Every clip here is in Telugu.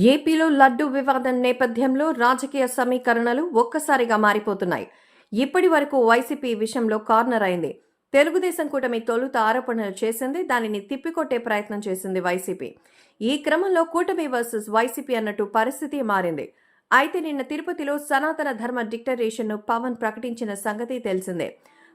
ఏపీలో లడ్డూ వివాదం నేపథ్యంలో రాజకీయ సమీకరణలు ఒక్కసారిగా మారిపోతున్నాయి. ఇప్పటి వరకు వైసీపీ విషయంలో కార్నర్ అయింది. తెలుగుదేశం కూటమి తొలుత ఆరోపణలు చేసింది, దానిని తిప్పికొట్టే ప్రయత్నం చేసింది వైసీపీ. ఈ క్రమంలో కూటమి వర్సెస్ వైసీపీ అన్నట్టు పరిస్థితి మారింది. అయితే నిన్న తిరుపతిలో సనాతన ధర్మ డిక్లరేషన్ను పవన్ ప్రకటించిన సంగతి తెలిసిందే.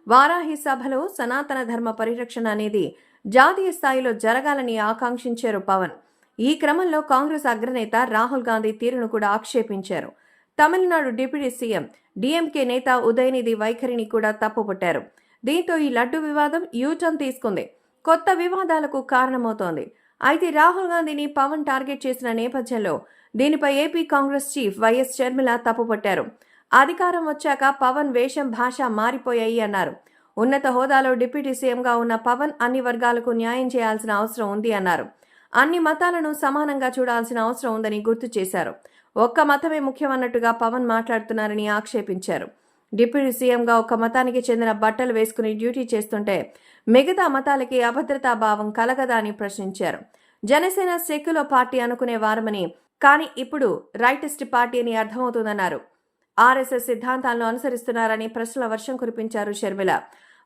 వారాహి సభలో సనాతన ధర్మ పరిరక్షణ అనేది జాతీయ స్థాయిలో జరగాలని ఆకాంక్షించారు పవన్. ఈ క్రమంలో కాంగ్రెస్ అగ్రనేత రాహుల్ గాంధీ తీరును కూడా ఆక్షేపించారు. తమిళనాడు డిప్యూటీ సీఎం డీఎంకే నేత ఉదయనిధి వైఖరిని కూడా తప్పుపట్టారు. దీంతో ఈ లడ్డు వివాదం యూటర్న్ తీసుకుంది, కొత్త వివాదాలకు కారణమవుతోంది. అయితే రాహుల్ గాంధీని పవన్ టార్గెట్ చేసిన నేపథ్యంలో దీనిపై AP Congress chief YS Sharmila తప్పుపట్టారు. అధికారం వచ్చాక పవన్ వేషం భాష మారిపోయాయి అన్నారు. ఉన్నత హోదాలో డిప్యూటీ సీఎంగా ఉన్న పవన్ అన్ని వర్గాలకు న్యాయం చేయాల్సిన అవసరం ఉంది అన్నారు. అన్ని మతాలను సమానంగా చూడాల్సిన అవసరం ఉందని గుర్తు చేశారు. ఒక్క మతమే ముఖ్యమన్నట్టుగా పవన్ మాట్లాడుతున్నారని ఆక్షేపించారు. డిప్యూటీ సీఎంగా ఒక్క మతానికి చెందిన బట్టలు వేసుకుని డ్యూటీ చేస్తుంటే మిగతా మతాలకి అభద్రతా భావం కలగదా అని ప్రశ్నించారు. జనసేన సెక్యులర్ పార్టీ అనుకునే వారమని, కానీ ఇప్పుడు రైటిస్ట్ పార్టీ అని అర్థమవుతుందన్నారు. ఆర్ఎస్ఎస్ సిద్ధాంతాలను అనుసరిస్తున్నారని ప్రశ్నల వర్షం కురిపించారు షర్మిల.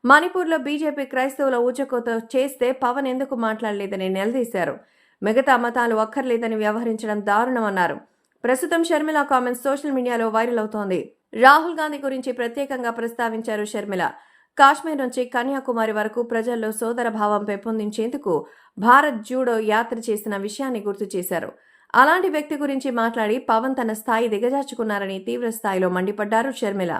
మణిపూర్లో బీజేపీ క్రైస్తవుల ఊచకోత చేస్తే పవన్ ఎందుకు మాట్లాడలేదని నిలదీశారు. మిగతా మతాలు అక్కర్లేదని వ్యవహరించడం దారుణమన్నారు. ప్రస్తుతం షర్మిల కామెంట్స్ సోషల్ మీడియాలో వైరల్ అవుతోంది. రాహుల్ గాంధీ గురించి ప్రత్యేకంగా ప్రస్తావించారు షర్మిల. కాశ్మీర్ నుంచి కన్యాకుమారి వరకు ప్రజల్లో సోదర భావం పెంపొందించేందుకు భారత్ జూడో యాత్ర చేసిన విషయాన్ని గుర్తు చేశారు. అలాంటి వ్యక్తి గురించి మాట్లాడి పవన్ తన స్థాయి దిగజార్చుకున్నారని తీవ్ర స్థాయిలో మండిపడ్డారు షర్మిల.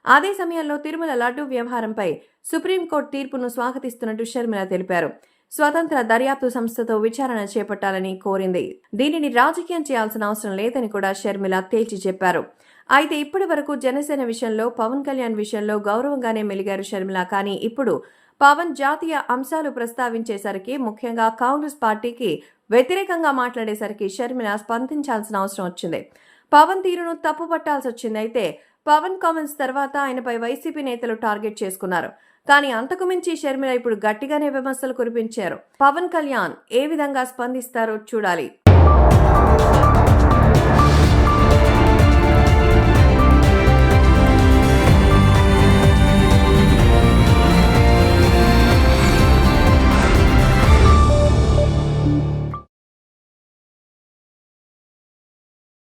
అదే సమయంలో తిరుమల లడ్డూ వ్యవహారంపై సుప్రీంకోర్టు తీర్పును స్వాగతిస్తున్నట్టు షర్మిల తెలిపారు. స్వతంత్ర దర్యాప్తు సంస్థతో విచారణ చేపట్టాలని కోరింది. దీనిని రాజకీయం చేయాల్సిన అవసరం లేదని కూడా షర్మిల తేల్చి చెప్పారు. అయితే ఇప్పటి వరకు జనసేన విషయంలో, పవన్ కళ్యాణ్ విషయంలో గౌరవంగానే మెలిగారు షర్మిల. కానీ ఇప్పుడు పవన్ జాతీయ అంశాలు ప్రస్తావించేసరికి, ముఖ్యంగా కాంగ్రెస్ పార్టీకి వ్యతిరేకంగా మాట్లాడేసరికి షర్మిల స్పందించాల్సిన అవసరం వచ్చింది. పవన్ తీరును తప్పుపట్టాల్సి వచ్చింది. అయితే పవన్ కామెంట్స్ తర్వాత ఆయనపై వైసీపీ నేతలు టార్గెట్ చేసుకున్నారు. కానీ అంతకు మించి షర్మిల ఇప్పుడు గట్టిగానే విమర్శలు కురిపించారు. పవన్ కళ్యాణ్ ఏ విధంగా స్పందిస్తారో చూడాలి.